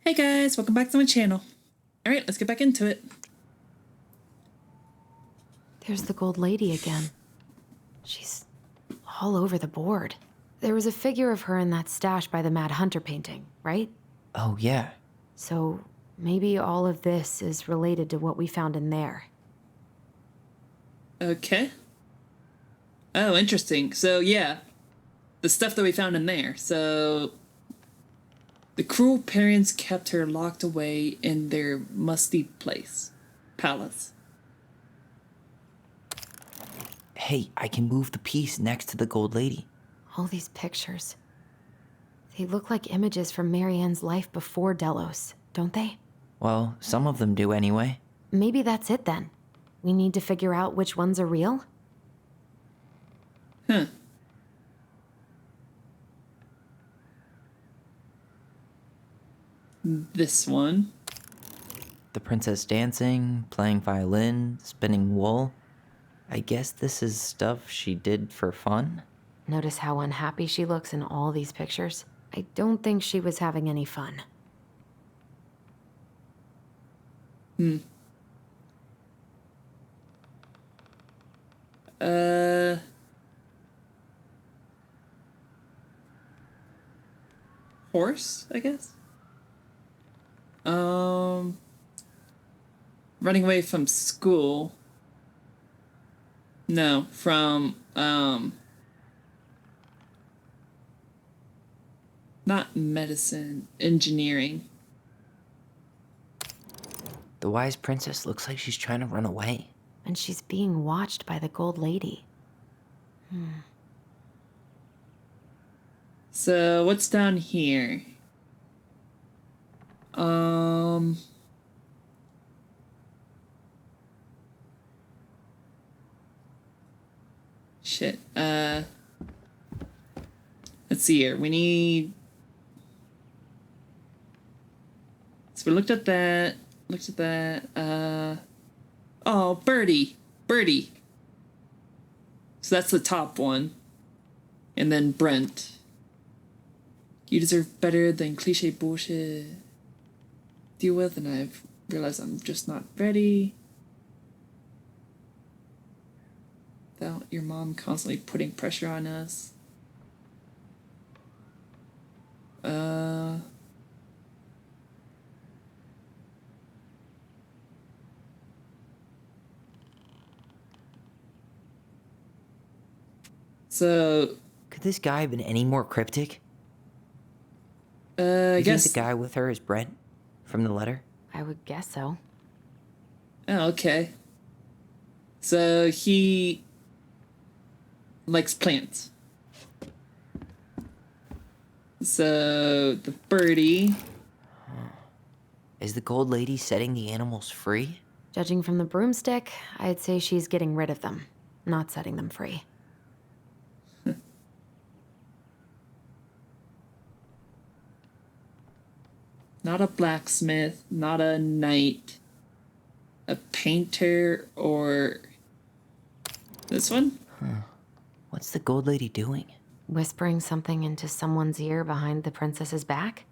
Hey guys, welcome back to my channel. Alright, let's get back into it. There's the gold lady again. She's all over the board. There was a figure of her in that stash by the Mad Hunter painting, right? Oh, yeah. So maybe all of this is related to what we found in there. Okay. Oh, interesting. So yeah, the stuff that we found in there. So the cruel parents kept her locked away in their musty palace. Hey, I can move the piece next to the gold lady. All these pictures. They look like images from Marianne's life before Delos, don't they? Well, some of them do anyway. Maybe that's it then. We need to figure out which ones are real? Huh. This one. The princess dancing, playing violin, spinning wool. I guess this is stuff she did for fun? Notice how unhappy she looks in all these pictures? I don't think she was having any fun. Horse, I guess? Running away from school. No, from, not medicine, engineering. The wise princess looks like she's trying to run away. And she's being watched by the gold lady. So, what's down here? Shit, let's see here. We need... So we looked at that, oh, Birdie. So that's the top one. And then Brent. You deserve better than cliche bullshit deal with, and I've realized I'm just not ready. Without your mom constantly putting pressure on us. So, Could this guy have been any more cryptic? I You guess... think the guy with her is Brent? From the letter? I would guess so. Oh, okay. So he likes plants. So the birdie. Is the gold lady setting the animals free? Judging from the broomstick, I'd say she's getting rid of them, not setting them free. Not a blacksmith, not a knight, a painter, or this one? What's the gold lady doing? Whispering something into someone's ear behind the princess's back?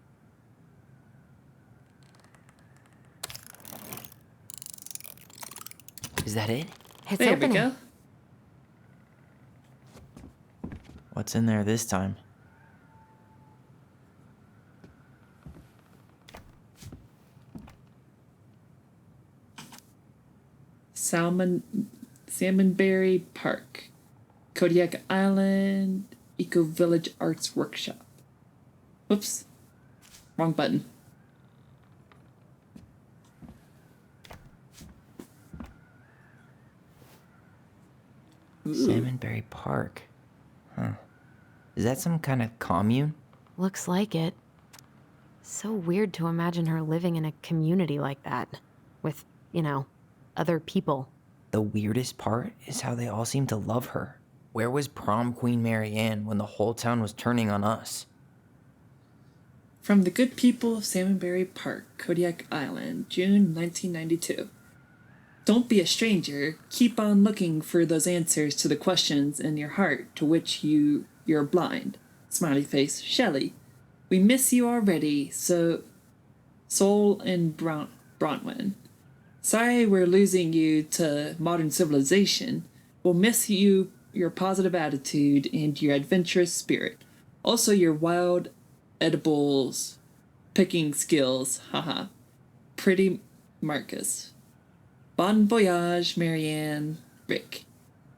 Is that it? It's There opening. we go. What's in there this time? Salmonberry Park, Kodiak Island, Eco Village Arts Workshop. Whoops. Wrong button. Salmonberry Park. Huh. Is that some kind of commune? Looks like it. So weird to imagine her living in a community like that. With, other people. The weirdest part is how they all seem to love her. Where was prom queen Marianne when the whole town was turning on us? From the good people of Salmonberry Park, Kodiak Island, June 1992. Don't be a stranger. Keep on looking for those answers to the questions in your heart to which you're blind. Smiley face, Shelley. We miss you already, so Seoul and Bronwyn. Sorry we're losing you to modern civilization. We'll miss you, your positive attitude, and your adventurous spirit. Also, your wild edibles picking skills. Haha. Pretty Marcus. Bon voyage, Marianne. Rick.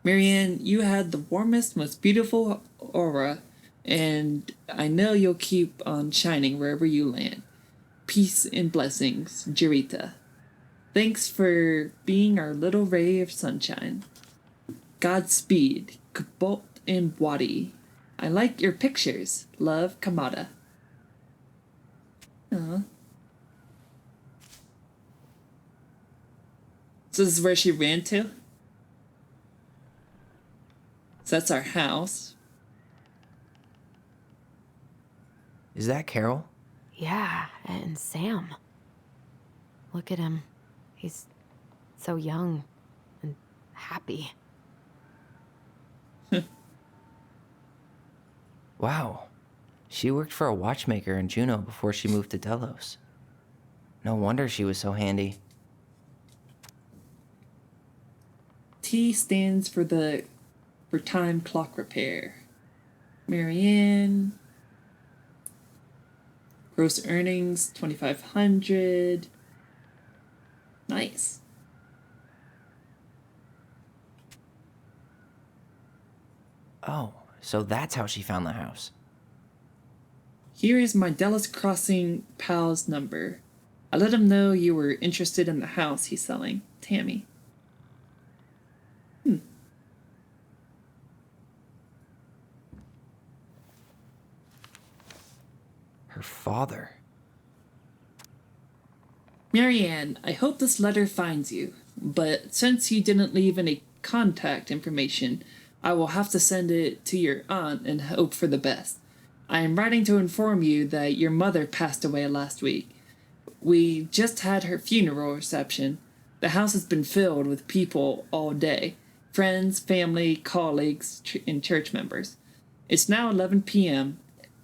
Marianne, you had the warmest, most beautiful aura, and I know you'll keep on shining wherever you land. Peace and blessings, Jarita. Thanks for being our little ray of sunshine. Godspeed, Kabot and Wadi. I like your pictures. Love, Kamada. Aww. So this is where she ran to? So that's our house. Is that Carol? Yeah, and Sam. Look at him. He's so young and happy. Wow. She worked for a watchmaker in Juneau before she moved to Delos. No wonder she was so handy. T stands for time clock repair. Marianne. Gross earnings, 2,500. Nice. Oh, so that's how she found the house. Here is my Dallas Crossing pal's number. I let him know you were interested in the house he's selling. Tammy. Her father. Marianne, I hope this letter finds you, but since you didn't leave any contact information, I will have to send it to your aunt and hope for the best. I am writing to inform you that your mother passed away last week. We just had her funeral reception. The house has been filled with people all day. Friends, family, colleagues, and church members. It's now 11 p.m.,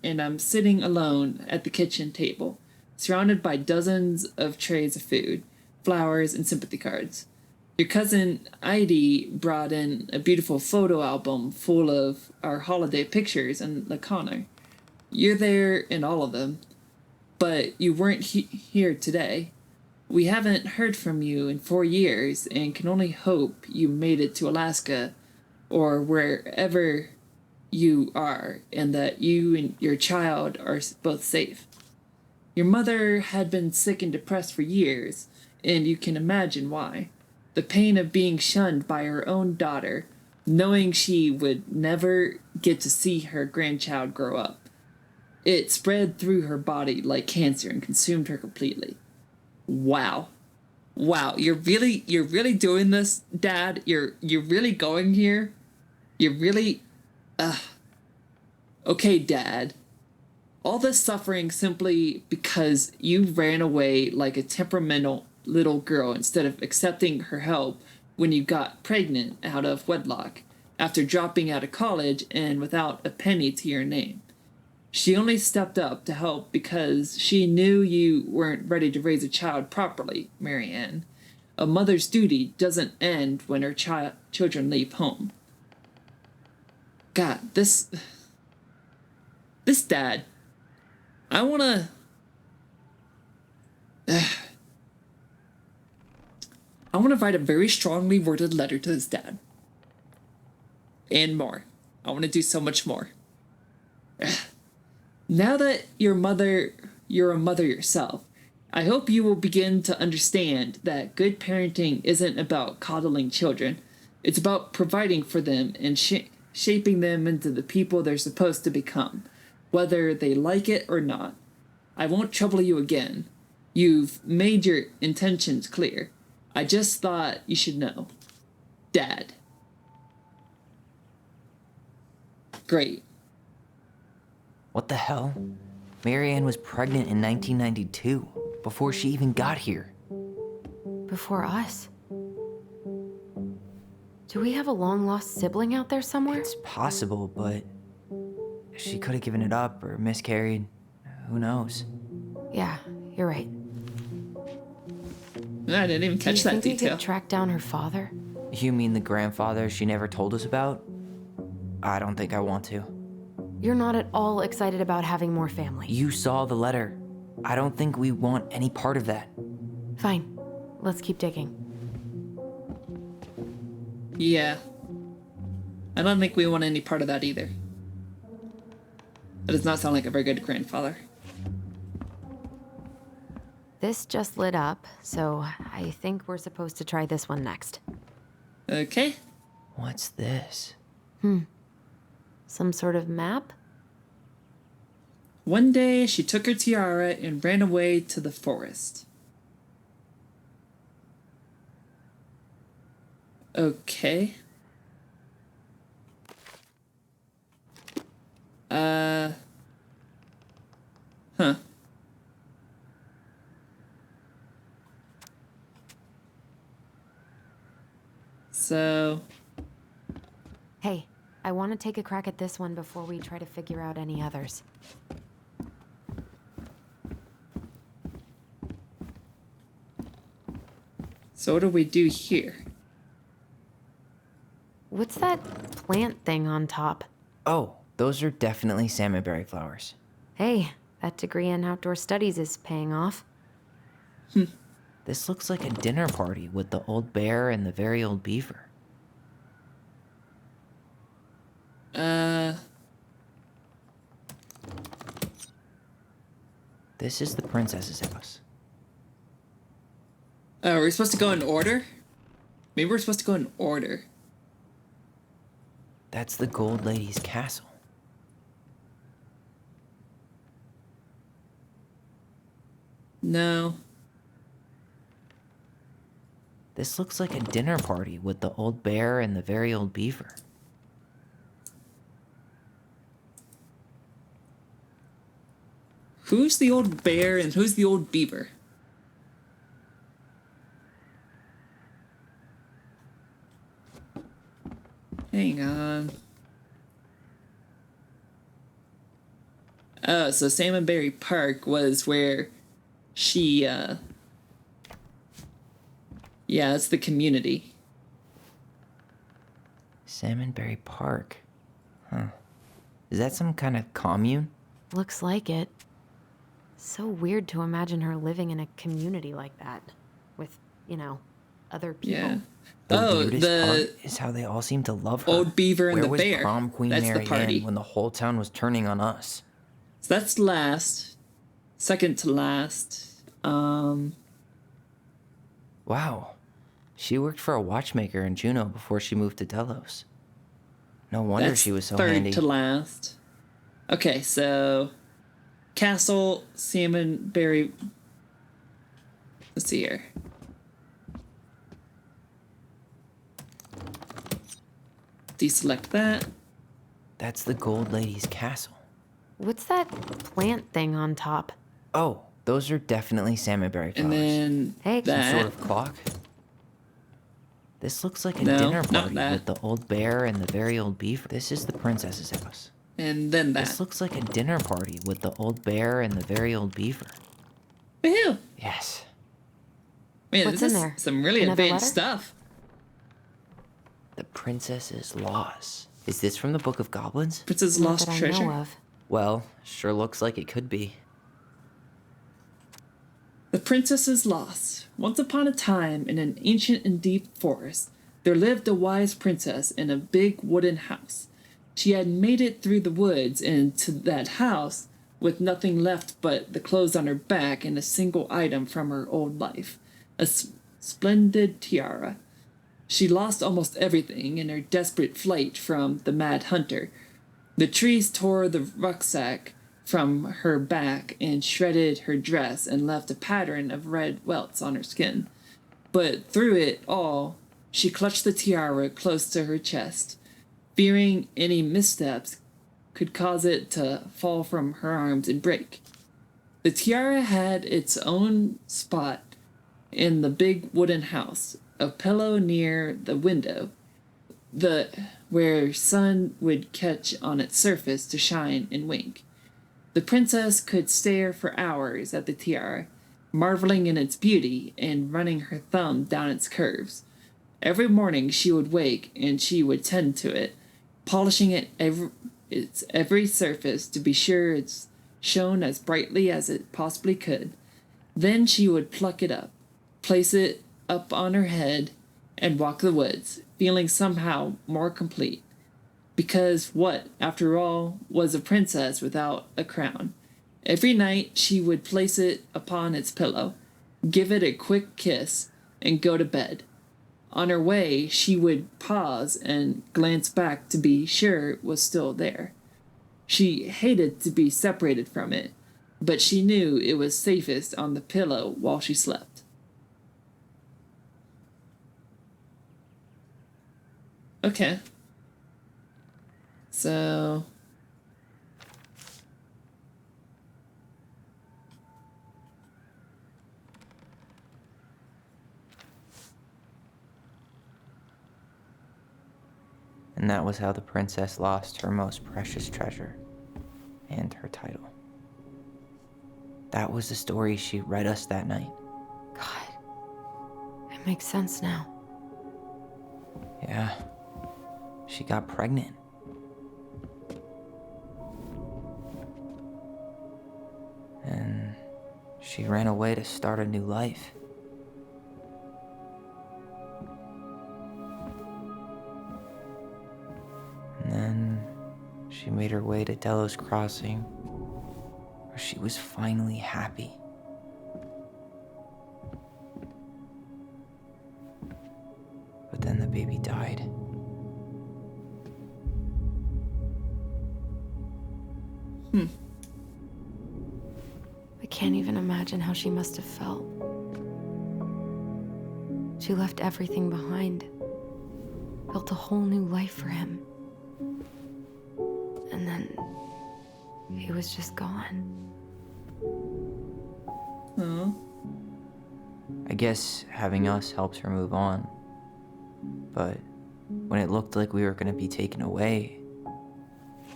and I'm sitting alone at the kitchen table, surrounded by dozens of trays of food, flowers, and sympathy cards. Your cousin Heidi brought in a beautiful photo album full of our holiday pictures in the corner. You're there in all of them, but you weren't here today. We haven't heard from you in 4 years and can only hope you made it to Alaska or wherever you are, and that you and your child are both safe. Your mother had been sick and depressed for years, and you can imagine why. The pain of being shunned by her own daughter, knowing she would never get to see her grandchild grow up. It spread through her body like cancer and consumed her completely. Wow. Wow, you're really doing this, Dad? You're really going here? You're really okay, Dad. All this suffering simply because you ran away like a temperamental little girl instead of accepting her help when you got pregnant out of wedlock after dropping out of college and without a penny to your name. She only stepped up to help because she knew you weren't ready to raise a child properly, Marianne. A mother's duty doesn't end when her children leave home. God, this Dad, I wanna... I want to write a very strongly worded letter to this dad. And more. I want to do so much more. Now that you're a mother yourself, I hope you will begin to understand that good parenting isn't about coddling children. It's about providing for them and shaping them into the people they're supposed to become, whether they like it or not. I won't trouble you again. You've made your intentions clear. I just thought you should know. Dad. Great. What the hell? Marianne was pregnant in 1992, before she even got here. Before us? Do we have a long-lost sibling out there somewhere? It's possible, but she could have given it up or miscarried. Who knows? Yeah, you're right. I didn't even Do you catch that think we detail. could track down her father? You mean the grandfather she never told us about? I don't think I want to. You're not at all excited about having more family. You saw the letter. I don't think we want any part of that. Fine. Let's keep digging. Yeah. I don't think we want any part of that either. That does not sound like a very good grandfather. This just lit up, so I think we're supposed to try this one next. Okay. What's this? Some sort of map? One day, she took her tiara and ran away to the forest. Okay. Huh. So, Hey, I want to take a crack at this one before we try to figure out any others. what do we do here? What's that plant thing on top? Oh, those are definitely salmonberry flowers. Hey, that degree in outdoor studies is paying off. This looks like a dinner party with the old bear and the very old beaver. This is the princess's house. Oh, we're supposed to go in order? Maybe we're supposed to go in order. That's the gold lady's castle. No. This looks like a dinner party with the old bear and the very old beaver. Who's the old bear and who's the old beaver? Hang on. Oh, so Salmonberry Park was where she, yeah, it's the community. Salmonberry Park. Huh. Is that some kind of commune? Looks like it. So weird to imagine her living in a community like that. With, other people. Yeah. The weirdest part is how they all seem to love her. Old beaver and Where the was bear. Prom Queen That's the Mary party. Ann when the whole town was turning on us? So that's last. Second to last. Wow. She worked for a watchmaker in Juneau before she moved to Delos. No wonder That's she was so third handy. to last. Okay, so Castle, Salmonberry. Let's see here. Deselect that. That's the gold lady's castle. What's that plant thing on top? Oh, those are definitely salmonberry flowers. And then Hey, Some that. sort of clock. This looks like a No, dinner not party that. with the old bear and the very old beaver. This is the princess's house. And then that. This looks like a dinner party with the old bear and the very old beaver. Woohoo! Yes. Man, What's this in is there? some really Another advanced letter? stuff. The princess's laws. Is this from the Book of Goblins? Princess Not Lost that I Treasure. know of. Well, sure looks like it could be. The princess is lost. Once upon a time, in an ancient and deep forest, there lived a wise princess in a big wooden house. She had made it through the woods and to that house with nothing left but the clothes on her back and a single item from her old life, a splendid tiara. She lost almost everything in her desperate flight from the Mad Hunter. The trees tore the rucksack from her back and shredded her dress and left a pattern of red welts on her skin. But through it all, she clutched the tiara close to her chest, fearing any missteps could cause it to fall from her arms and break. The tiara had its own spot in the big wooden house, a pillow near the window, where sun would catch on its surface to shine and wink. The princess could stare for hours at the tiara, marveling in its beauty and running her thumb down its curves. Every morning she would wake and she would tend to it, polishing its every surface to be sure it's shone as brightly as it possibly could. Then she would pluck it up, place it up on her head, and walk the woods, feeling somehow more complete. Because what, after all, was a princess without a crown? Every night she would place it upon its pillow, give it a quick kiss, and go to bed. On her way, she would pause and glance back to be sure it was still there. She hated to be separated from it, but she knew it was safest on the pillow while she slept. Okay. So... And that was how the princess lost her most precious treasure and her title. That was the story she read us that night. God, it makes sense now. Yeah, she got pregnant. And she ran away to start a new life. And then she made her way to Delos Crossing, where she was finally happy. But then the baby died. I can't even imagine how she must have felt. She left everything behind, built a whole new life for him. And then he was just gone. Oh. I guess having us helps her move on. But when it looked like we were gonna be taken away,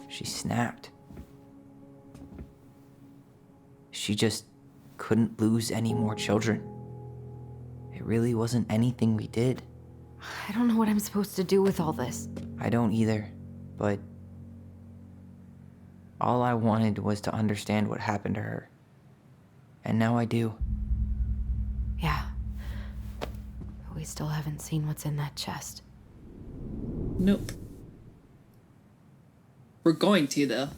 she snapped. She just couldn't lose any more children. It really wasn't anything we did. I don't know what I'm supposed to do with all this. I don't either, but all I wanted was to understand what happened to her. And now I do. Yeah. But we still haven't seen what's in that chest. Nope. We're going to, though.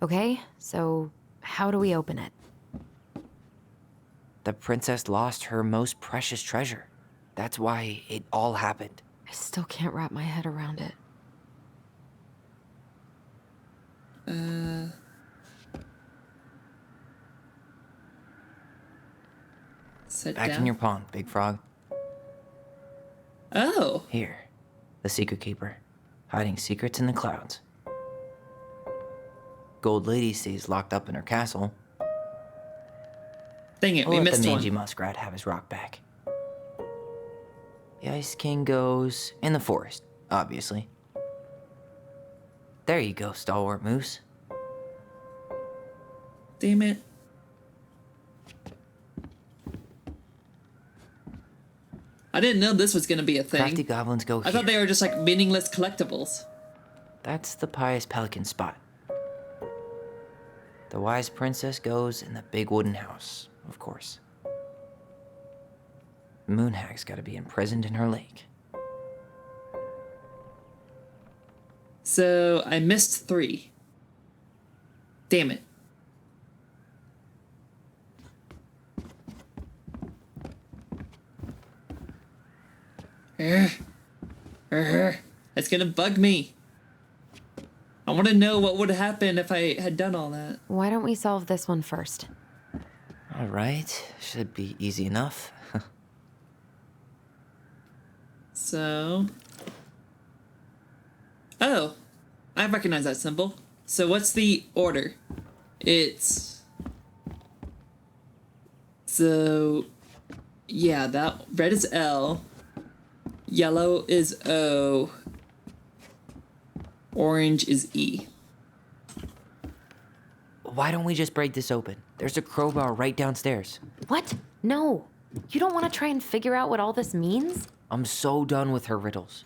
Okay, so how do we open it? The princess lost her most precious treasure. That's why it all happened. I still can't wrap my head around it. Sit Back down. in your pond, Big Frog. Oh. Here, the secret keeper, hiding secrets in the clouds. Gold Lady stays locked up in her castle. Dang it, We'll we let missed the one. mangy muskrat have his rock back. The Ice King goes in the forest, obviously. There you go, stalwart moose. Damn it. I didn't know this was gonna be a thing. Crafty goblins go here. I thought they were just like meaningless collectibles. That's the pious pelican spot. The wise princess goes in the big wooden house, of course. The moon hag's gotta be imprisoned in her lake. So I missed 3. Damn it. It's gonna bug me. I want to know what would happen if I had done all that. Why don't we solve this one first? All right, should be easy enough. So... Oh, I recognize that symbol. So what's the order? It's... So... Yeah, that red is L. Yellow is O. Orange is E. Why don't we just break this open? There's a crowbar right downstairs. What? No. You don't want to try and figure out what all this means? I'm so done with her riddles.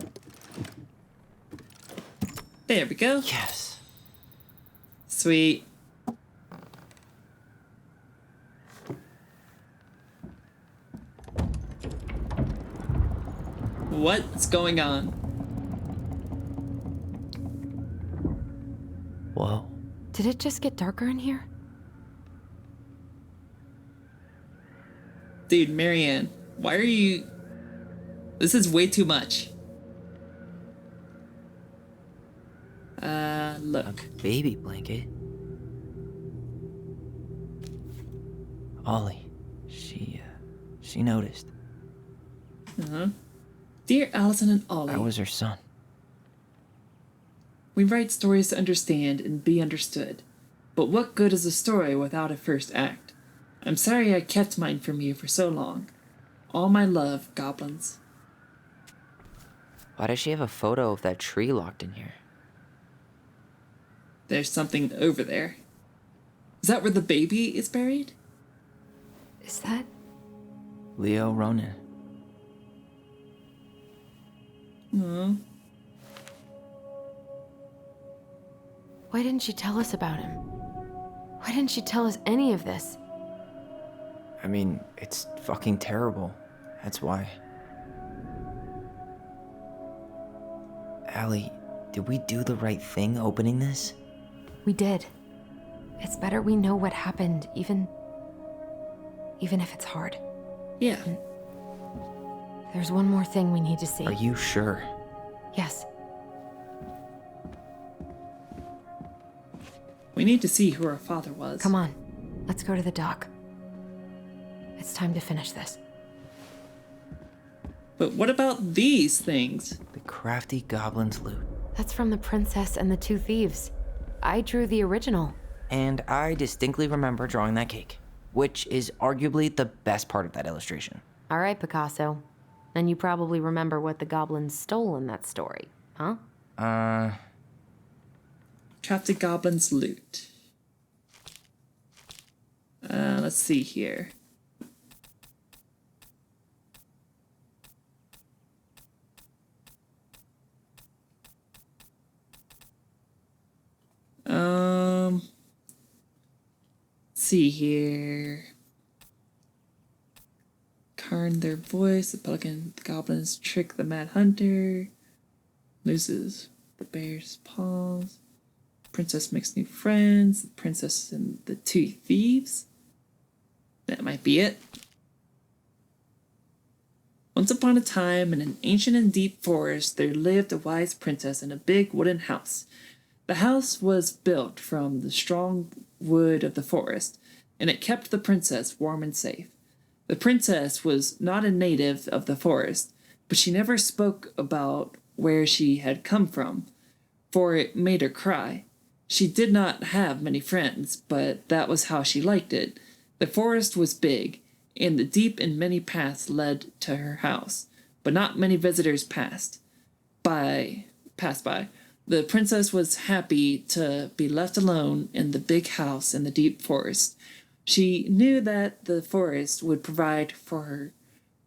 There we go. Yes. Sweet. What's going on? Whoa. Did it just get darker in here? Dude, Marianne, why are you... This is way too much. Look. Baby blanket. Ollie. She noticed. Uh-huh. Dear Allison and Ollie. I was her son. We write stories to understand and be understood. But what good is a story without a first act? I'm sorry I kept mine from you for so long. All my love, goblins. Why does she have a photo of that tree locked in here? There's something over there. Is that where the baby is buried? Is that... Leo Ronan. No. Why didn't she tell us about him? Why didn't she tell us any of this? I mean, it's fucking terrible. That's why. Allie, did we do the right thing opening this? We did. It's better we know what happened, even if it's hard. Yeah. There's one more thing we need to see. Are you sure? Yes. We need to see who our father was. Come on. Let's go to the dock. It's time to finish this. But what about these things? The crafty goblin's loot. That's from The Princess and the Two Thieves. I drew the original. And I distinctly remember drawing that cake, which is arguably the best part of that illustration. All right, Picasso. Then you probably remember what the goblins stole in that story, huh? Crafted goblins loot. Let's see here. See here. Karn their voice, the pelican, the goblins trick the mad hunter, loses the bear's paws, princess makes new friends, the princess and the two thieves. That might be it. Once upon a time, in an ancient and deep forest, there lived a wise princess in a big wooden house. The house was built from the strong wood of the forest, and it kept the princess warm and safe. The princess was not a native of the forest, but she never spoke about where she had come from, for it made her cry. She did not have many friends, but that was how she liked it. The forest was big, and the deep and many paths led to her house, but not many visitors passed by. The princess was happy to be left alone in the big house in the deep forest. She knew that the forest would provide for her,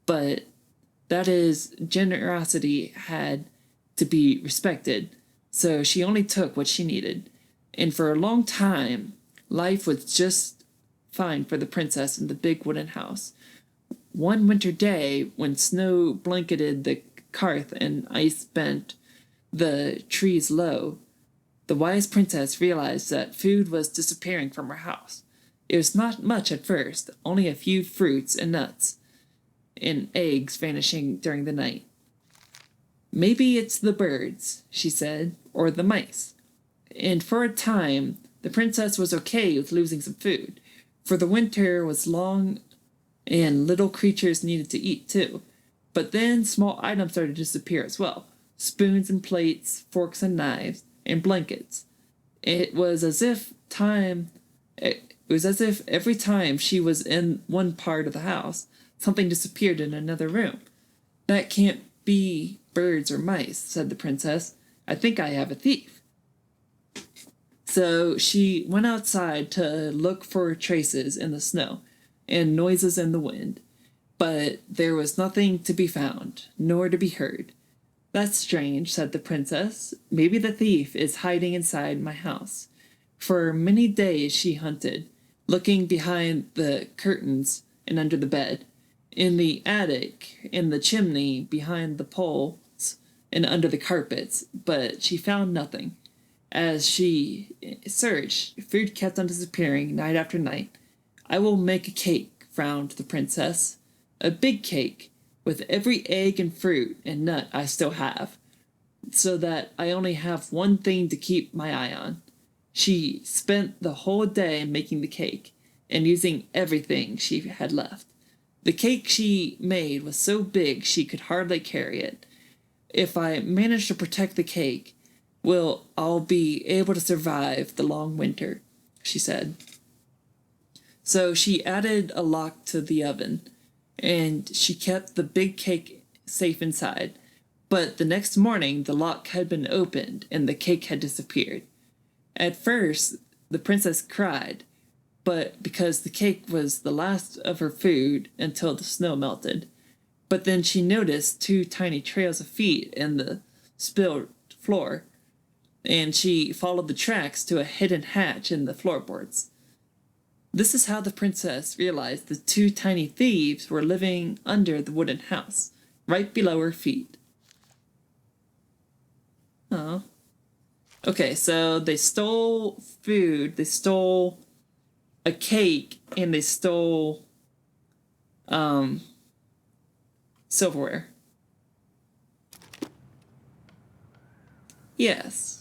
but that is, generosity had to be respected, so she only took what she needed. And for a long time, life was just fine for the princess in the big wooden house. One winter day, when snow blanketed the hearth and ice bent the trees low, the wise princess realized that food was disappearing from her house. It was not much at first, only a few fruits and nuts, and eggs vanishing during the night. Maybe it's the birds, she said, or the mice. And for a time, the princess was okay with losing some food, for the winter was long and little creatures needed to eat too. But then small items started to disappear as well. Spoons and plates, forks and knives, and blankets. It was as if every time she was in one part of the house, something disappeared in another room. That can't be birds or mice, said the princess. I think I have a thief. So she went outside to look for traces in the snow and noises in the wind, but there was nothing to be found, nor to be heard. That's strange, said the princess. Maybe the thief is hiding inside my house. For many days she hunted, looking behind the curtains and under the bed, in the attic, in the chimney, behind the poles, and under the carpets, but she found nothing. As she searched, food kept on disappearing night after night. I will make a cake, frowned the princess. A big cake, with every egg and fruit and nut I still have, so that I only have one thing to keep my eye on. She spent the whole day making the cake, and using everything she had left. The cake she made was so big she could hardly carry it. If I manage to protect the cake, I'll be able to survive the long winter, she said. So she added a lock to the oven, and she kept the big cake safe inside. But the next morning, the lock had been opened, and the cake had disappeared. At first, the princess cried, but because the cake was the last of her food until the snow melted. But then she noticed 2 tiny trails of feet in the spilled floor, and she followed the tracks to a hidden hatch in the floorboards. This is how the princess realized the 2 tiny thieves were living under the wooden house, right below her feet. Oh. Okay, so they stole food, they stole a cake, and they stole silverware. Yes.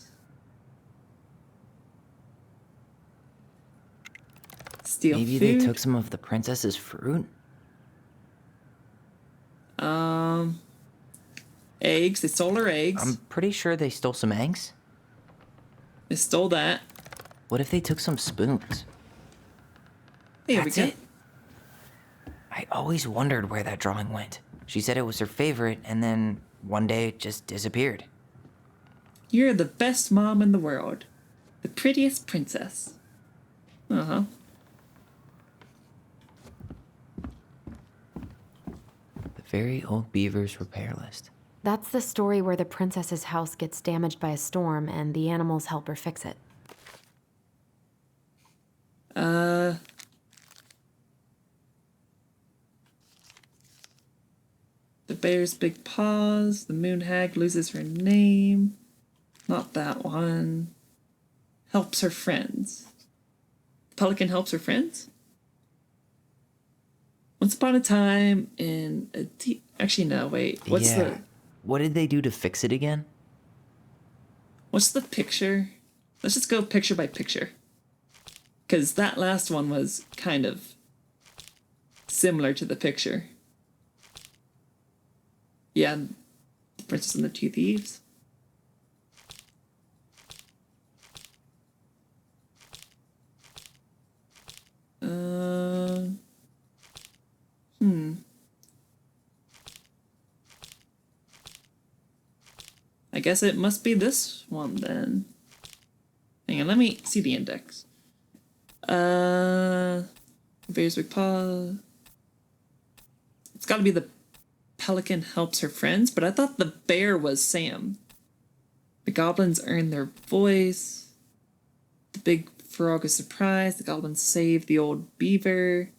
Steal Maybe food. they took some of the princess's fruit? Eggs. They stole her eggs. I'm pretty sure they stole some eggs. They stole that. What if they took some spoons? There That's we go. it. I always wondered where that drawing went. She said it was her favorite, and then one day it just disappeared. You're the best mom in the world. The prettiest princess. Uh-huh. The Very Old Beaver's Repair List. That's the story where the princess's house gets damaged by a storm and the animals help her fix it. The bear's big paws. The moon hag loses her name. Not that one. Helps her friends. Pelican helps her friends? Once upon a time in a actually no, wait. What did they do to fix it again? What's the picture? Let's just go picture by picture. Because that last one was kind of similar to the picture. Yeah, the Princess and the 2 Thieves. I guess it must be this one then. Hang on, let me see the index. Bear's big paw. It's gotta be the Pelican helps her friends, but I thought the bear was Sam. The goblins earn their voice. The big frog is surprised. The goblins save the old beaver.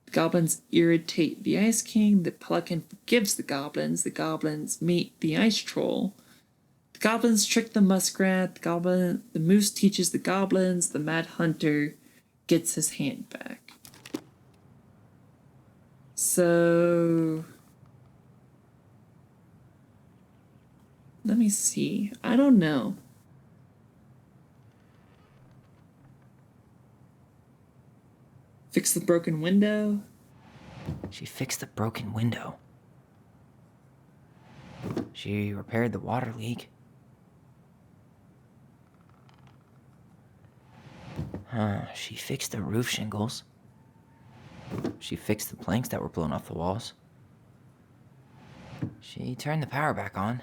The goblins irritate the Ice King. The Pelican forgives the goblins. The goblins meet the Ice Troll. The goblins trick the muskrat. The moose teaches the goblins. The mad hunter gets his hand back. So let me see. I don't know. Fix the broken window. She fixed the broken window. She repaired the water leak. She fixed the roof shingles. She fixed the planks that were blown off the walls. She turned the power back on.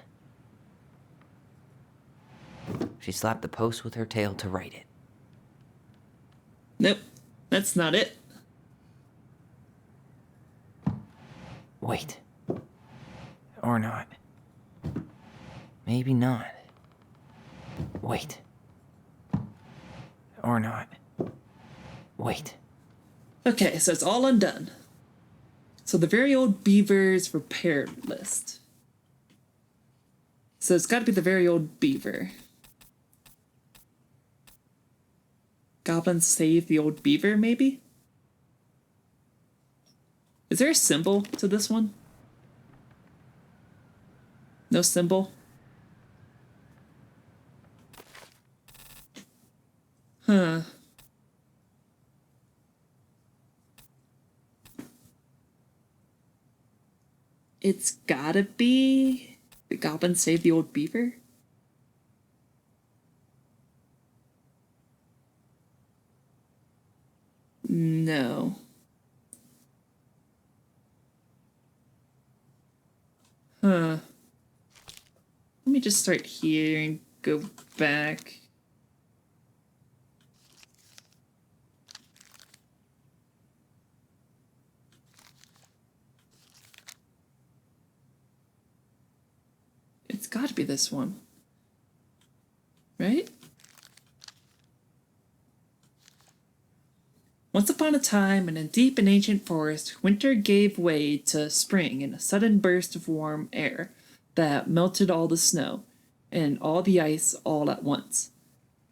She slapped the post with her tail to right it. Nope, that's not it. Wait. Or not. Maybe not. Wait. Or not. Wait. Okay, so it's all undone. So the very old beaver's repair list. So it's got to be the very old beaver. Goblins save the old beaver, maybe? Is there a symbol to this one? No symbol? Huh. It's gotta be the goblins save the old beaver? No. Huh. Let me just start here and go back. It's gotta be this one. Right? Once upon a time, in a deep and ancient forest, winter gave way to spring in a sudden burst of warm air that melted all the snow and all the ice all at once.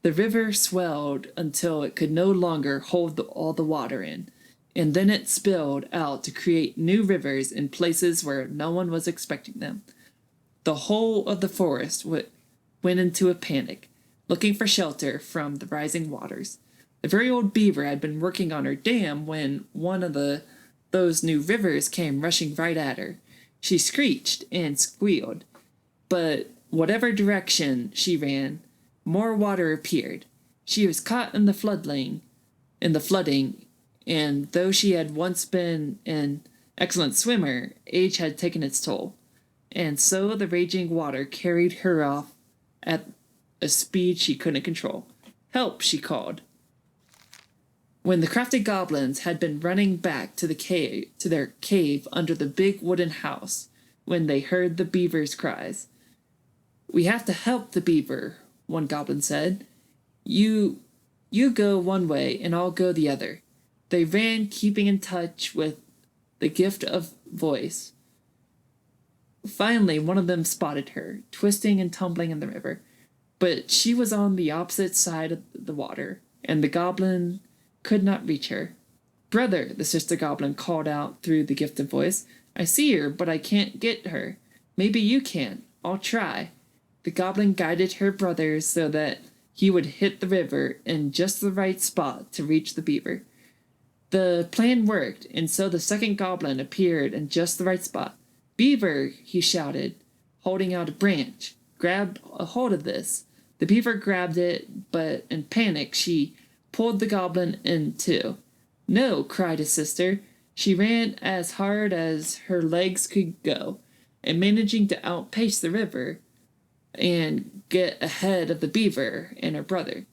The river swelled until it could no longer hold all the water in, and then it spilled out to create new rivers in places where no one was expecting them. The whole of the forest went into a panic, looking for shelter from the rising waters. The very old beaver had been working on her dam when one of those new rivers came rushing right at her. She screeched and squealed, but whatever direction she ran, more water appeared. She was caught in the flooding, and though she had once been an excellent swimmer, age had taken its toll. And so the raging water carried her off at a speed she couldn't control. "Help!" she called. When the crafty goblins had been running back to their cave under the big wooden house, when they heard the beaver's cries. "We have to help the beaver," one goblin said. You go one way and I'll go the other." They ran, keeping in touch with the gift of voice. Finally, one of them spotted her, twisting and tumbling in the river. But she was on the opposite side of the water, and the goblin could not reach her. "Brother," the sister goblin called out through the gift of voice, "I see her, but I can't get her. Maybe you can. I'll try." The goblin guided her brother so that he would hit the river in just the right spot to reach the beaver. The plan worked, and so the second goblin appeared in just the right spot. "Beaver," he shouted, holding out a branch. "Grab a hold of this." The beaver grabbed it, but in panic she pulled the goblin in two. "No," cried his sister. She ran as hard as her legs could go, and managing to outpace the river and get ahead of the beaver and her brother.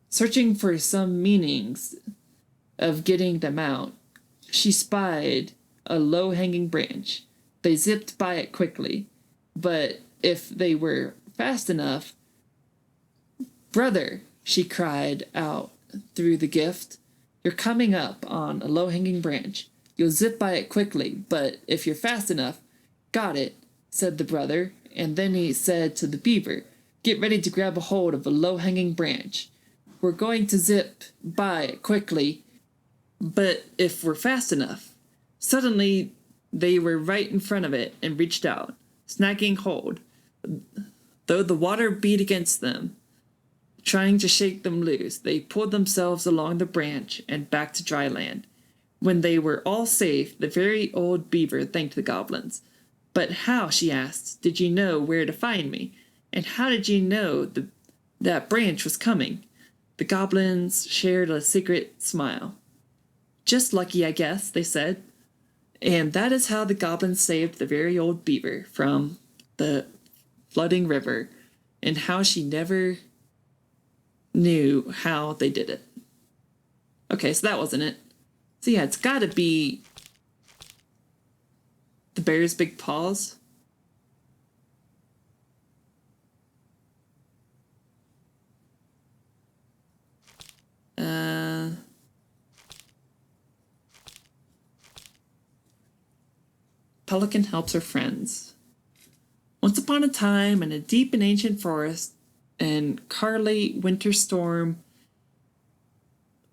Searching for some meanings of getting them out, she spied a low-hanging branch. They zipped by it quickly, but if they were fast enough... "Brother," she cried out through the gift, "you're coming up on a low-hanging branch. You'll zip by it quickly, but if you're fast enough..." "Got it," said the brother, and then he said to the beaver, "Get ready to grab a hold of a low-hanging branch. We're going to zip by it quickly, but if we're fast enough..." Suddenly, they were right in front of it and reached out, snagging hold, though the water beat against them. Trying to shake them loose, they pulled themselves along the branch and back to dry land. When they were all safe, the very old beaver thanked the goblins. "But how," she asked, "did you know where to find me? And how did you know that branch was coming?" The goblins shared a secret smile. "Just lucky, I guess," they said. And that is how the goblins saved the very old beaver from the flooding river, and how she never knew how they did it. Okay, so that wasn't it. So yeah, it's gotta be the bear's big paws. Pelican helps her friends. Once upon a time, in a deep and ancient forest, an Carly winter storm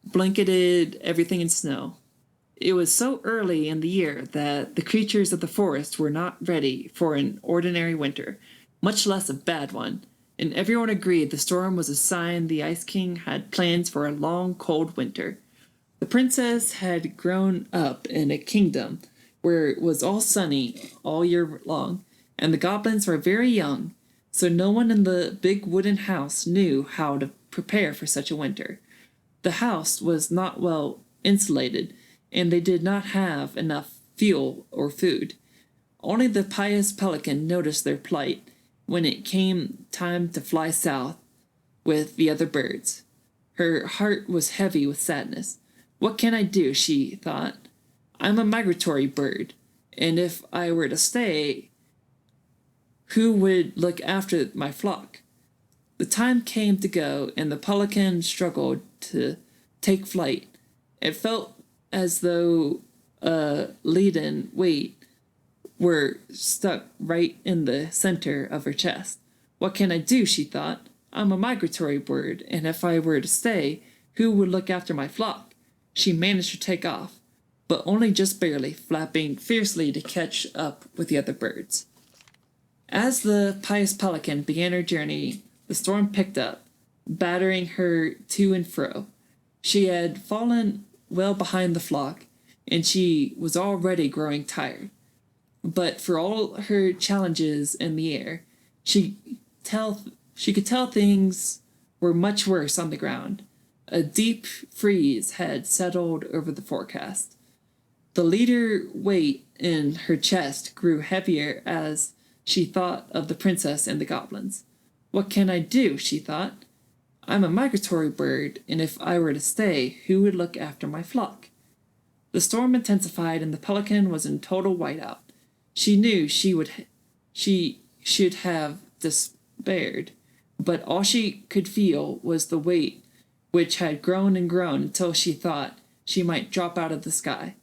blanketed everything in snow. It was so early in the year that the creatures of the forest were not ready for an ordinary winter, much less a bad one, and everyone agreed the storm was a sign the Ice King had plans for a long, cold winter. The princess had grown up in a kingdom where it was all sunny all year long, and the goblins were very young, so no one in the big wooden house knew how to prepare for such a winter. The house was not well insulated, and they did not have enough fuel or food. Only the pious pelican noticed their plight when it came time to fly south with the other birds. Her heart was heavy with sadness. What can I do? She thought. I'm a migratory bird, and if I were to stay, who would look after my flock? The time came to go, and the pelican struggled to take flight. It felt as though a leaden weight were stuck right in the center of her chest. What can I do? She thought. I'm a migratory bird, and if I were to stay, who would look after my flock? She managed to take off, but only just barely, flapping fiercely to catch up with the other birds. As the pious pelican began her journey, the storm picked up, battering her to and fro. She had fallen well behind the flock, and she was already growing tired. But for all her challenges in the air, she could tell things were much worse on the ground. A deep freeze had settled over the forecast. The leader weight in her chest grew heavier as she thought of the princess and the goblins. What can I do? She thought. I'm a migratory bird, and if I were to stay, who would look after my flock? The storm intensified, and the pelican was in total whiteout. She knew she should have despaired, but all she could feel was the weight, which had grown and grown until she thought she might drop out of the sky.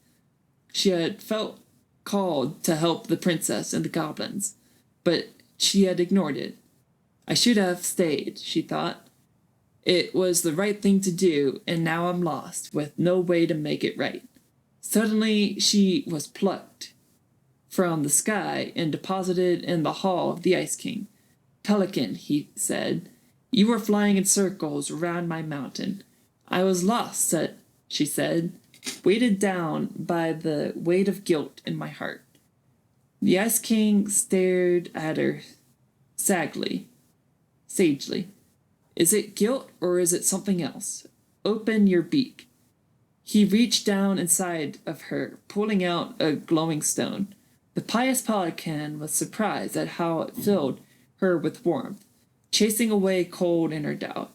She had felt called to help the princess and the goblins, but she had ignored it. I should have stayed, she thought. It was the right thing to do, and now I'm lost, with no way to make it right. Suddenly she was plucked from the sky and deposited in the hall of the Ice King. Pelican, he said, you were flying in circles around my mountain. I was lost, she said, weighted down by the weight of guilt in my heart. The Ice King stared at her sagely. Is it guilt or is it something else? Open your beak. He reached down inside of her, pulling out a glowing stone. The pious pelican was surprised at how it filled her with warmth, chasing away cold and her doubt.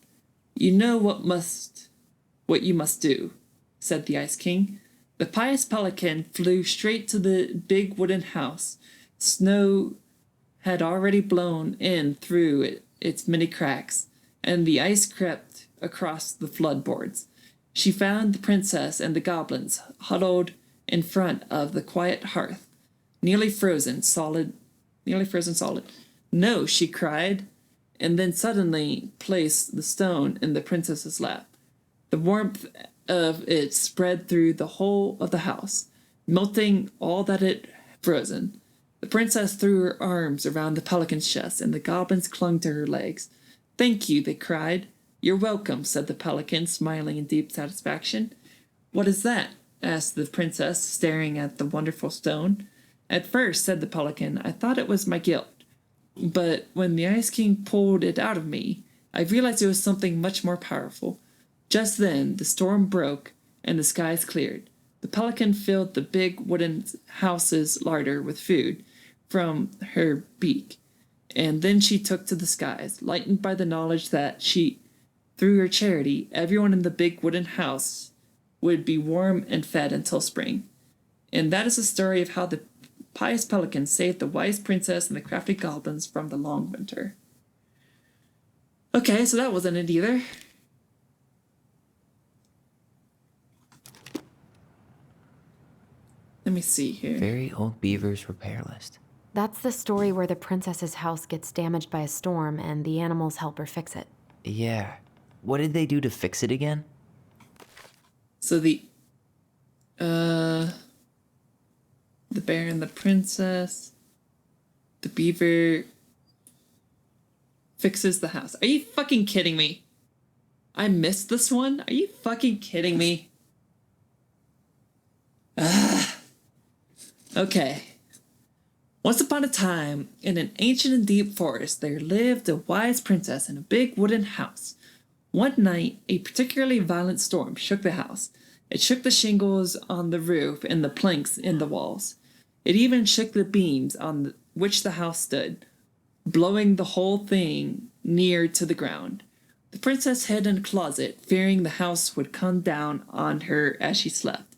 You know what you must do, said the Ice King. The pious pelican flew straight to the big wooden house. Snow had already blown in through its many cracks, and the ice crept across the floodboards. She found the princess and the goblins huddled in front of the quiet hearth, nearly frozen solid. No, she cried, and then suddenly placed the stone in the princess's lap. The warmth of it spread through the whole of the house, melting all that it had frozen. The princess threw her arms around the pelican's chest, and the goblins clung to her legs. Thank you, they cried. You're welcome, said the pelican, smiling in deep satisfaction. What is that? Asked the princess, staring at the wonderful stone. At first, said the pelican, I thought it was my guilt. But when the Ice King pulled it out of me, I realized it was something much more powerful. Just then, the storm broke, and the skies cleared. The pelican filled the big wooden house's larder with food from her beak, and then she took to the skies, lightened by the knowledge that through her charity, everyone in the big wooden house would be warm and fed until spring. And that is the story of how the pious pelican saved the wise princess and the crafty goblins from the long winter. Okay, so that wasn't it either. Let me see here. Very Old Beaver's repair list. That's the story where the princess's house gets damaged by a storm and the animals help her fix it. Yeah. What did they do to fix it again? So the bear and the princess, the beaver fixes the house. Are you fucking kidding me? I missed this one? Are you fucking kidding me? Okay. Once upon a time, in an ancient and deep forest, there lived a wise princess in a big wooden house. One night, a particularly violent storm shook the house. It shook the shingles on the roof and the planks in the walls. It even shook the beams on which the house stood, blowing the whole thing near to the ground. The princess hid in a closet, fearing the house would come down on her as she slept.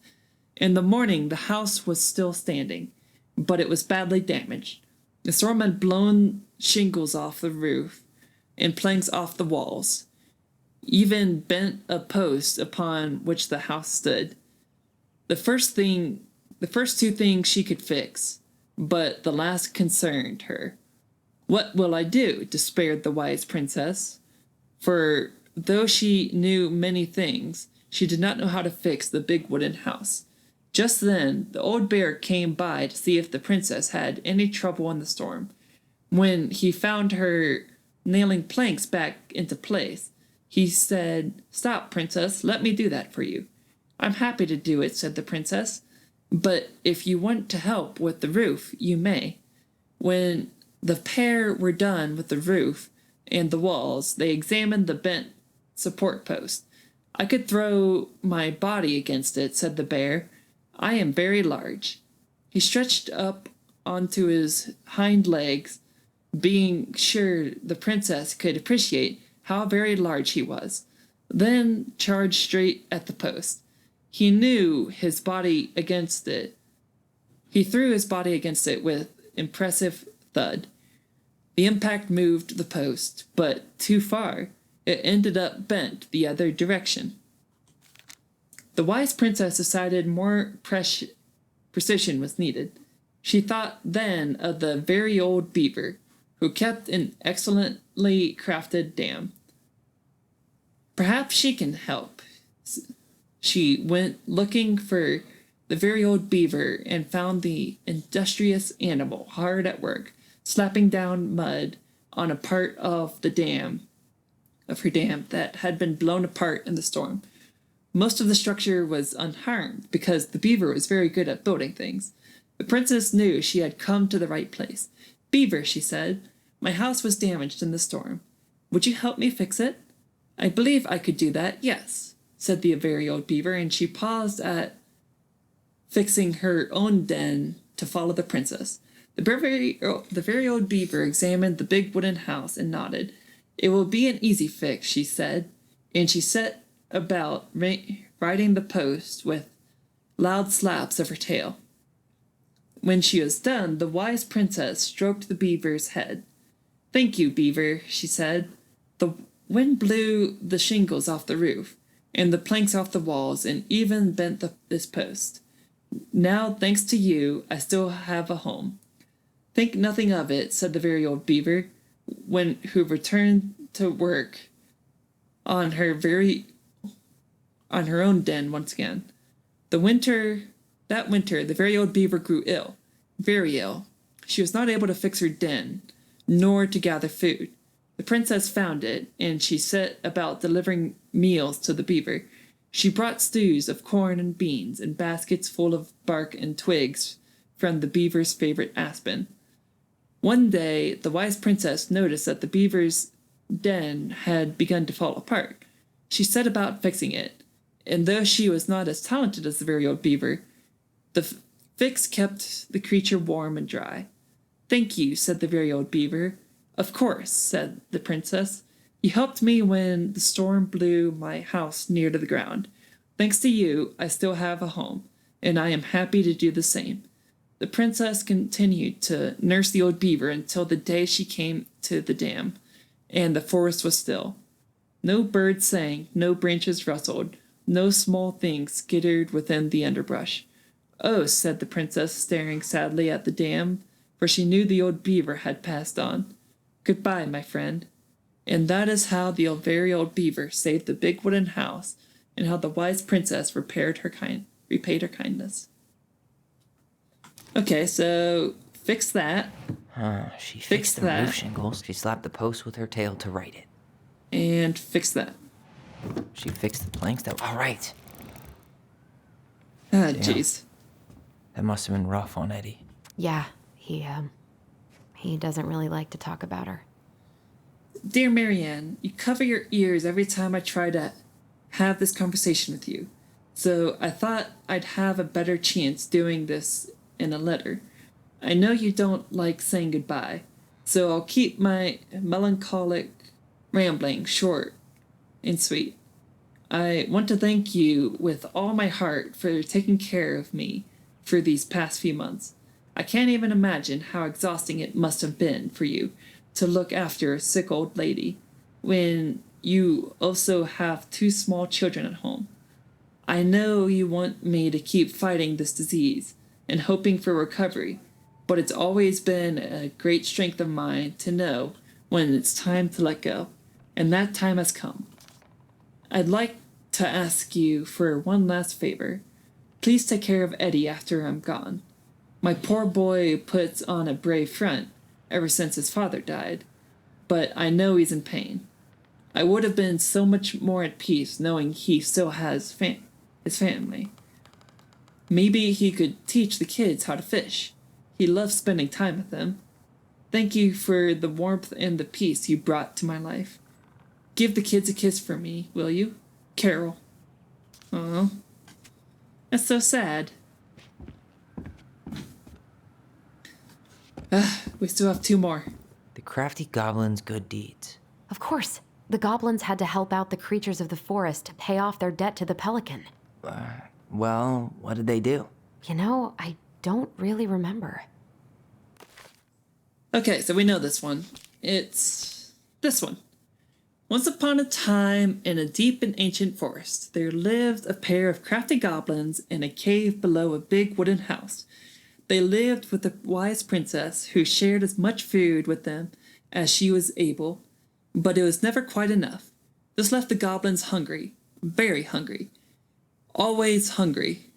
In the morning, the house was still standing, but it was badly damaged. The storm had blown shingles off the roof and planks off the walls, even bent a post upon which the house stood. The first two things she could fix, but the last concerned her. What will I do? Despaired the wise princess. For though she knew many things, she did not know how to fix the big wooden house. Just then, the old bear came by to see if the princess had any trouble in the storm. When he found her nailing planks back into place, he said, "Stop, princess, let me do that for you." "I'm happy to do it," said the princess, "but if you want to help with the roof, you may." When the pair were done with the roof and the walls, they examined the bent support post. "I could throw my body against it," said the bear. "I am very large." He stretched up onto his hind legs, being sure the princess could appreciate how very large he was, then charged straight at the post. He threw his body against it with impressive thud. The impact moved the post, but too far. It ended up bent the other direction. The wise princess decided more precision was needed. She thought then of the very old beaver, who kept an excellently crafted dam. Perhaps she can help. She went looking for the very old beaver and found the industrious animal hard at work, slapping down mud on a part of her dam that had been blown apart in the storm. Most of the structure was unharmed because the beaver was very good at building things. The princess knew she had come to the right place. "Beaver," she said, "my house was damaged in the storm. Would you help me fix it?" "I believe I could do that, yes," said the very old beaver, and she paused at fixing her own den to follow the princess. The very old beaver examined the big wooden house and nodded. "It will be an easy fix," she said, and she set about riding the post with loud slaps of her tail. When she was done, the wise princess stroked the beaver's head. "Thank you, beaver," she said. "The wind blew the shingles off the roof and the planks off the walls and even bent this post. Now, thanks to you, I still have a home." "Think nothing of it," said the very old beaver, who returned to work on her own den once again. That winter, the very old beaver grew ill, very ill. She was not able to fix her den, nor to gather food. The princess found it, and she set about delivering meals to the beaver. She brought stews of corn and beans and baskets full of bark and twigs from the beaver's favorite aspen. One day, the wise princess noticed that the beaver's den had begun to fall apart. She set about fixing it, and though she was not as talented as the very old beaver, the fix kept the creature warm and dry. "Thank you," said the very old beaver. "Of course," said the princess. "You helped me when the storm blew my house near to the ground. Thanks to you, I still have a home, and I am happy to do the same. The princess continued to nurse the old beaver until the day she came to the dam, and the forest was still. No birds sang, no branches rustled, no small things skittered within the underbrush. Oh, said the princess, staring sadly at the dam, for she knew the old beaver had passed on. Goodbye, my friend. And that is how the very old beaver saved the big wooden house, and how the wise princess repaid her kindness. Okay, so fix that. She Fix fixed the that. roof shingles. She slapped the post with her tail to right it. And fix that. She fixed the planks that... All right. Ah, jeez. That must have been rough on Eddie. Yeah, he doesn't really like to talk about her. Dear Marianne, you cover your ears every time I try to have this conversation with you. So I thought I'd have a better chance doing this in a letter. I know you don't like saying goodbye, so I'll keep my melancholic rambling short and sweet. I want to thank you with all my heart for taking care of me for these past few months. I can't even imagine how exhausting it must have been for you to look after a sick old lady when you also have 2 small children at home. I know you want me to keep fighting this disease and hoping for recovery, but it's always been a great strength of mine to know when it's time to let go, and that time has come. I'd like to ask you for one last favor. Please take care of Eddie after I'm gone. My poor boy puts on a brave front ever since his father died, but I know he's in pain. I would have been so much more at peace knowing he still has his family. Maybe he could teach the kids how to fish. He loves spending time with them. Thank you for the warmth and the peace you brought to my life. Give the kids a kiss for me, will you? Carol. Oh, that's so sad. We still have 2 more. The crafty goblin's good deeds. Of course, the goblins had to help out the creatures of the forest to pay off their debt to the pelican. Well, what did they do? You know, I don't really remember. Okay, so we know this one. It's this one. Once upon a time, in a deep and ancient forest, there lived a pair of crafty goblins in a cave below a big wooden house. They lived with a wise princess who shared as much food with them as she was able, but it was never quite enough. This left the goblins hungry, very hungry, always hungry.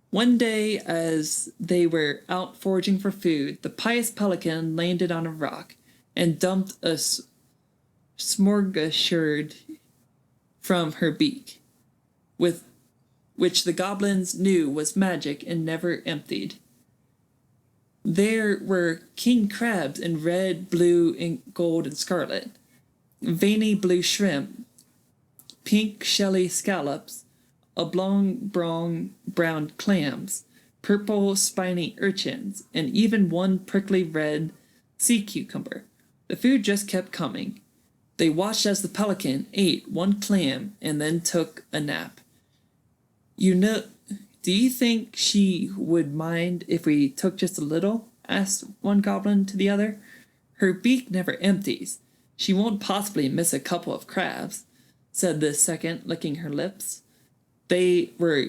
One day, as they were out foraging for food, the pious pelican landed on a rock and dumped a smorgasbord from her beak, with which the goblins knew was magic and never emptied. There were king crabs in red, blue, and gold and scarlet, veiny blue shrimp, pink shelly scallops, oblong brown clams, purple spiny urchins, and even one prickly red sea cucumber. The food just kept coming. They watched as the pelican ate one clam and then took a nap. Do you think she would mind if we took just a little? Asked one goblin to the other. Her beak never empties. She won't possibly miss a couple of crabs, said the second, licking her lips. They were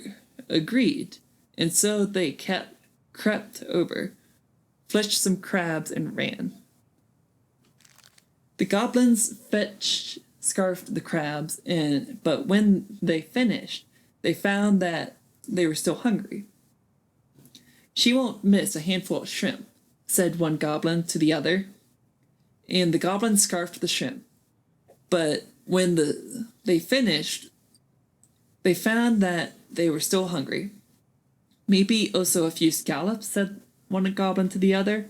agreed, and so they crept over, fletched some crabs, and ran. The goblins scarfed the crabs, but when they finished, they found that they were still hungry. She won't miss a handful of shrimp, said one goblin to the other, and the goblin scarfed the shrimp. But when they finished, they found that they were still hungry. Maybe also a few scallops, said one goblin to the other.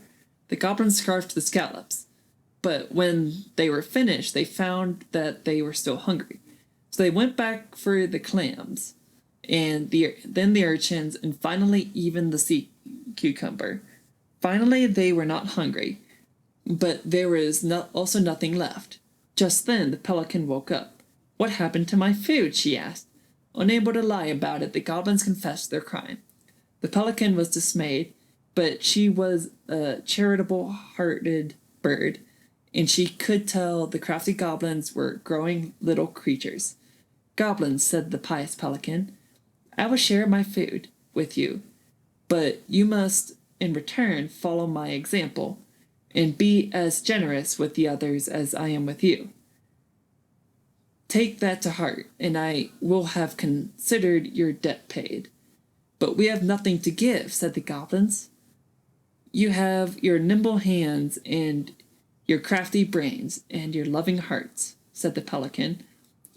The goblin scarfed the scallops, but when they were finished, they found that they were still hungry. So they went back for the clams, and then the urchins, and finally even the sea cucumber. Finally, they were not hungry, but there was also nothing left. Just then, the pelican woke up. What happened to my food? She asked. Unable to lie about it, the goblins confessed their crime. The pelican was dismayed, but she was a charitable-hearted bird, and she could tell the crafty goblins were growing little creatures. "Goblins," said the pious pelican, "I will share my food with you, but you must, in return, follow my example, and be as generous with the others as I am with you. Take that to heart, and I will have considered your debt paid." "But we have nothing to give," said the goblins. "You have your nimble hands and your crafty brains and your loving hearts," said the pelican.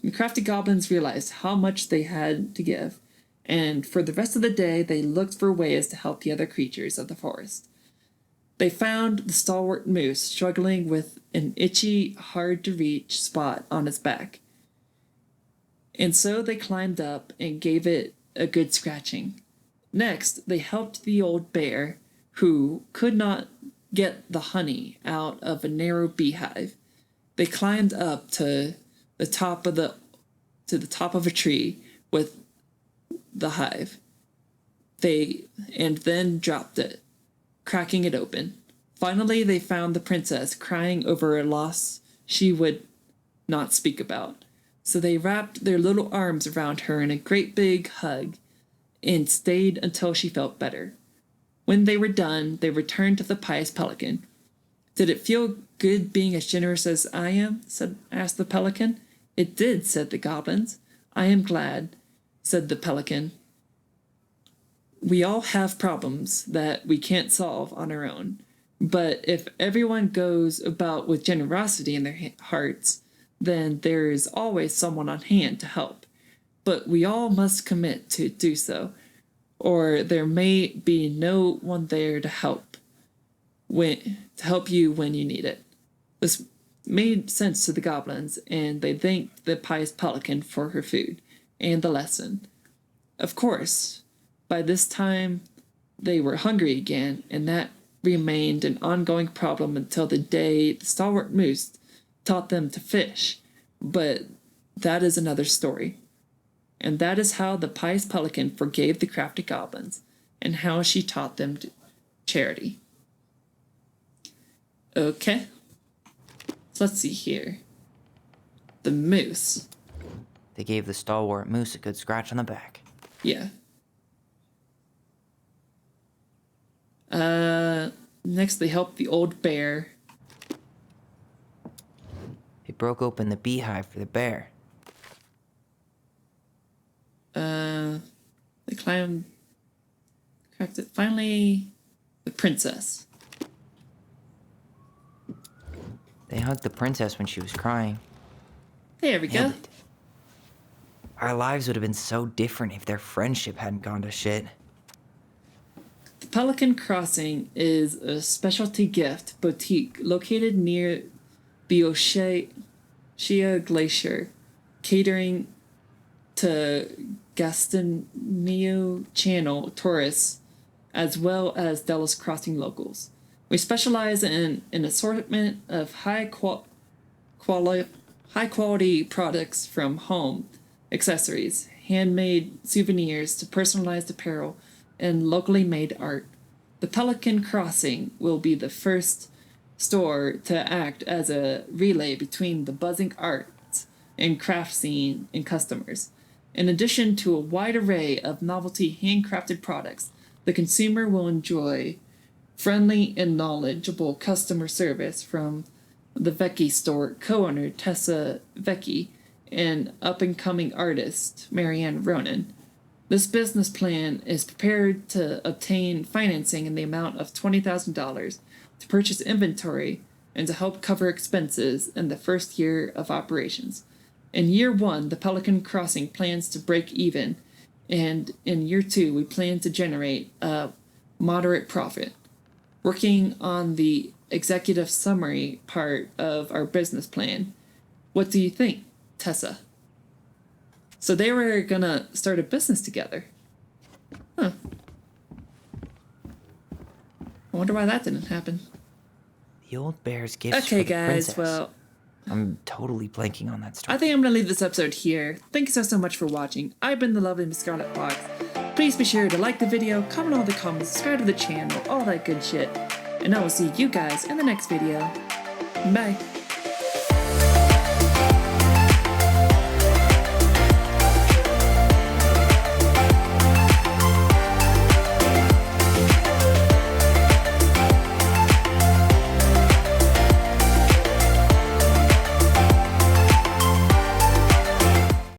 The crafty goblins realized how much they had to give, and for the rest of the day they looked for ways to help the other creatures of the forest. They found the stalwart moose struggling with an itchy, hard-to-reach spot on its back, and so they climbed up and gave it a good scratching. Next, they helped the old bear, who could not get the honey out of a narrow beehive. They climbed up to the top of a tree with the hive. And then dropped it, cracking it open. Finally, they found the princess crying over a loss she would not speak about. So they wrapped their little arms around her in a great big hug and stayed until she felt better. When they were done, they returned to the pious pelican. "Did it feel good being as generous as I am?" asked the pelican. "It did," said the goblins. "I am glad," said the pelican. "We all have problems that we can't solve on our own. But if everyone goes about with generosity in their hearts, then there is always someone on hand to help. But we all must commit to do so, or there may be no one there to help you when you need it." This made sense to the goblins, and they thanked the pious pelican for her food and the lesson. Of course, by this time they were hungry again, and that remained an ongoing problem until the day the stalwart moose taught them to fish. But that is another story. And that is how the pious pelican forgave the crafty goblins, and how she taught them charity. Okay. So let's see here. The moose. They gave the stalwart moose a good scratch on the back. Yeah. Next they helped the old bear. They broke open the beehive for the bear. They cracked it. Finally, the princess. They hugged the princess when she was crying. There we go. Nailed it. Our lives would have been so different if their friendship hadn't gone to shit. The Pelican Crossing is a specialty gift boutique located near the Oshea Glacier, catering to Gastineau Channel tourists as well as Delos Crossing locals. We specialize in an assortment of high quality products, from home accessories, handmade souvenirs to personalized apparel and locally made art. The Pelican Crossing will be the first store to act as a relay between the buzzing arts and craft scene and customers. In addition to a wide array of novelty handcrafted products, the consumer will enjoy friendly and knowledgeable customer service from the Vecchi store co-owner Tessa Vecchi and up-and-coming artist Marianne Ronan. This business plan is prepared to obtain financing in the amount of $20,000 to purchase inventory and to help cover expenses in the first year of operations. In year 1, the Pelican Crossing plans to break even, and in year 2, we plan to generate a moderate profit. Working on the executive summary part of our business plan. What do you think, Tessa? So they were gonna start a business together. Huh. I wonder why that didn't happen. The old bear's gifts Okay, for the guys, princess. well, I'm totally blanking on that story. I think I'm gonna leave this episode here. Thank you so much for watching. I've been the lovely Miss Scarlet Fox. Please be sure to like the video, comment all the comments, subscribe to the channel, all that good shit. And I will see you guys in the next video. Bye.